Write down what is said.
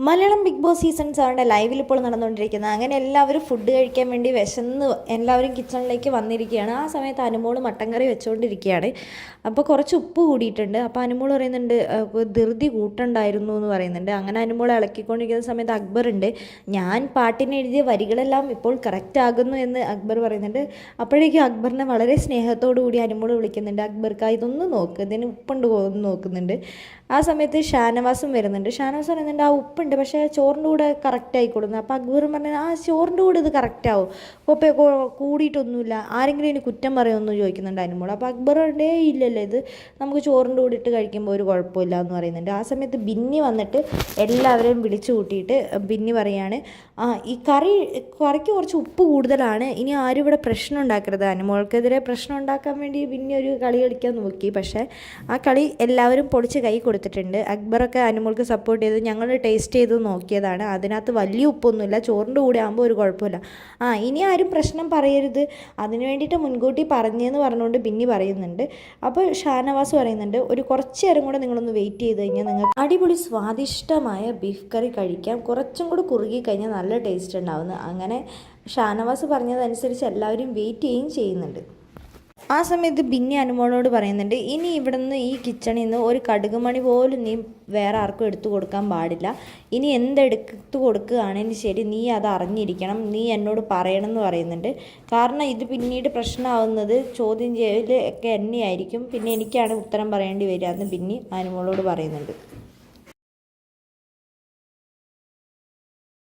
Malayalam big boss season 7 ലൈവിൽ ഇപ്പോൾ നടന്നുകൊണ്ടിരിക്കുന്നത്. അങ്ങനെ എല്ലാവരും ഫുഡ് കഴിക്കാൻ വേണ്ടി വിശന്ന് എല്ലാവരും കിച്ചണിലേക്ക് വന്നിരിക്കുകയാണ്. ആ സമയത്ത് അനുമോൾ മട്ടൻ കറി വെച്ചുകൊണ്ടിരിക്കുകയാണ്. അപ്പോൾ കുറച്ച് ഉപ്പ് കൂടിയിട്ടുണ്ട്. അപ്പോൾ അനുമോൾ പറയുന്നുണ്ട് ധൃതി കൂട്ടുണ്ടായിരുന്നു എന്ന് പറയുന്നുണ്ട്. അങ്ങനെ അനുമോൾ ഇളക്കിക്കൊണ്ടിരിക്കുന്ന സമയത്ത് അക്ബർ ഉണ്ട്. ഞാൻ പാട്ടിന് എഴുതിയ വരികളെല്ലാം ഇപ്പോൾ കറക്റ്റ് ആകുന്നു എന്ന് അക്ബർ പറയുന്നുണ്ട്. അപ്പോഴേക്കും അക്ബറിനെ വളരെ സ്നേഹത്തോടു കൂടി അനുമോൾ വിളിക്കുന്നുണ്ട്. അക്ബർക്ക് ഇതൊന്ന് നോക്ക്, ഇതിന് ഉപ്പുണ്ട് എന്ന് നോക്കുന്നുണ്ട്. ആ സമയത്ത് ഷാനവാസും വരുന്നുണ്ട്. ഷാനവാസ് പറയുന്നുണ്ട് ആ ഉപ്പുണ്ട്, പക്ഷേ ചോറിൻ്റെ കൂടെ കറക്റ്റ് ആയിക്കൊള്ളുന്നു. അപ്പോൾ അക്ബർ പറഞ്ഞു ആ ചോറിൻ്റെ കൂടെ ഇത് കറക്റ്റ് ആവും, ഉപ്പ് കൂടിയിട്ടൊന്നുമില്ല, ആരെങ്കിലും ഇനി കുറ്റം പറയുമെന്ന് ചോദിക്കുന്നുണ്ട് അനുമോൾ. അപ്പോൾ അക്ബർ ഇല്ലല്ലോ, ഇത് നമുക്ക് ചോറിൻ്റെ കൂടെ ഇട്ട് കഴിക്കുമ്പോൾ ഒരു കുഴപ്പമില്ല എന്ന് പറയുന്നുണ്ട്. ആ സമയത്ത് ബിന്നി വന്നിട്ട് എല്ലാവരെയും വിളിച്ചു കൂട്ടിയിട്ട് ബിന്നി പറയാണ് ഈ കറിക്ക് കുറച്ച് ഉപ്പ് കൂടുതലാണ്, ഇനി ആരും ഇവിടെ പ്രശ്നം ഉണ്ടാക്കരുത്. അനുമോൾക്കെതിരെ പ്രശ്നം ഉണ്ടാക്കാൻ വേണ്ടി ബിന്നി ഒരു കളി കളിക്കാൻ നോക്കി. പക്ഷേ ആ കളി എല്ലാവരും പൊളിച്ച് കൈ കൊടുത്തിട്ടുണ്ട്. അക്ബറൊക്കെ അനുമോൾക്ക് സപ്പോർട്ട് ചെയ്ത് ഞങ്ങൾ ടേസ്റ്റ് ചെയ്ത് നോക്കിയതാണ്, അതിനകത്ത് വലിയ ഉപ്പൊന്നുമില്ല, ചോറിൻ്റെ കൂടെ ആകുമ്പോൾ ഒരു കുഴപ്പമില്ല, ഇനി ആരും പ്രശ്നം പറയരുത്, അതിന് വേണ്ടിയിട്ട് മുൻകൂട്ടി പറഞ്ഞതെന്ന് പറഞ്ഞുകൊണ്ട് ബിന്നി പറയുന്നുണ്ട്. അപ്പോൾ ഷാനവാസ് പറയുന്നുണ്ട് ഒരു കുറച്ച് നേരം കൂടെ നിങ്ങളൊന്ന് വെയിറ്റ് ചെയ്ത് കഴിഞ്ഞാൽ നിങ്ങൾക്ക് അടിപൊളി സ്വാദിഷ്ടമായ ബീഫ് കറി കഴിക്കാം, കുറച്ചും കൂടെ കുറുകി കഴിഞ്ഞാൽ നല്ല ടേസ്റ്റ് ഉണ്ടാവുന്നത്. അങ്ങനെ ഷാനവാസ് പറഞ്ഞതനുസരിച്ച് എല്ലാവരും വെയിറ്റ് ചെയ്യുന്നുണ്ട്. ആ സമയത്ത് ബിന്നി അനുമോളോട് പറയുന്നുണ്ട് ഇനി ഇവിടെ നിന്ന് ഈ കിച്ചണിൽ നിന്ന് ഒരു കടുകുമണി പോലും നീ വേറെ ആർക്കും എടുത്തു കൊടുക്കാൻ പാടില്ല, ഇനി എന്തെടുത്തു കൊടുക്കുകയാണെങ്കിൽ ശരി നീ അത് അറിഞ്ഞിരിക്കണം, നീ എന്നോട് പറയണം എന്ന് പറയുന്നുണ്ട്. കാരണം ഇത് പിന്നീട് പ്രശ്നമാവുന്നത് ചോദ്യം ചെയ്യൽ ഒക്കെ എന്നെയായിരിക്കും, പിന്നെ എനിക്കാണ് ഉത്തരം പറയേണ്ടി വരിക എന്ന് ബിന്നി അനുമോളോട് പറയുന്നുണ്ട്.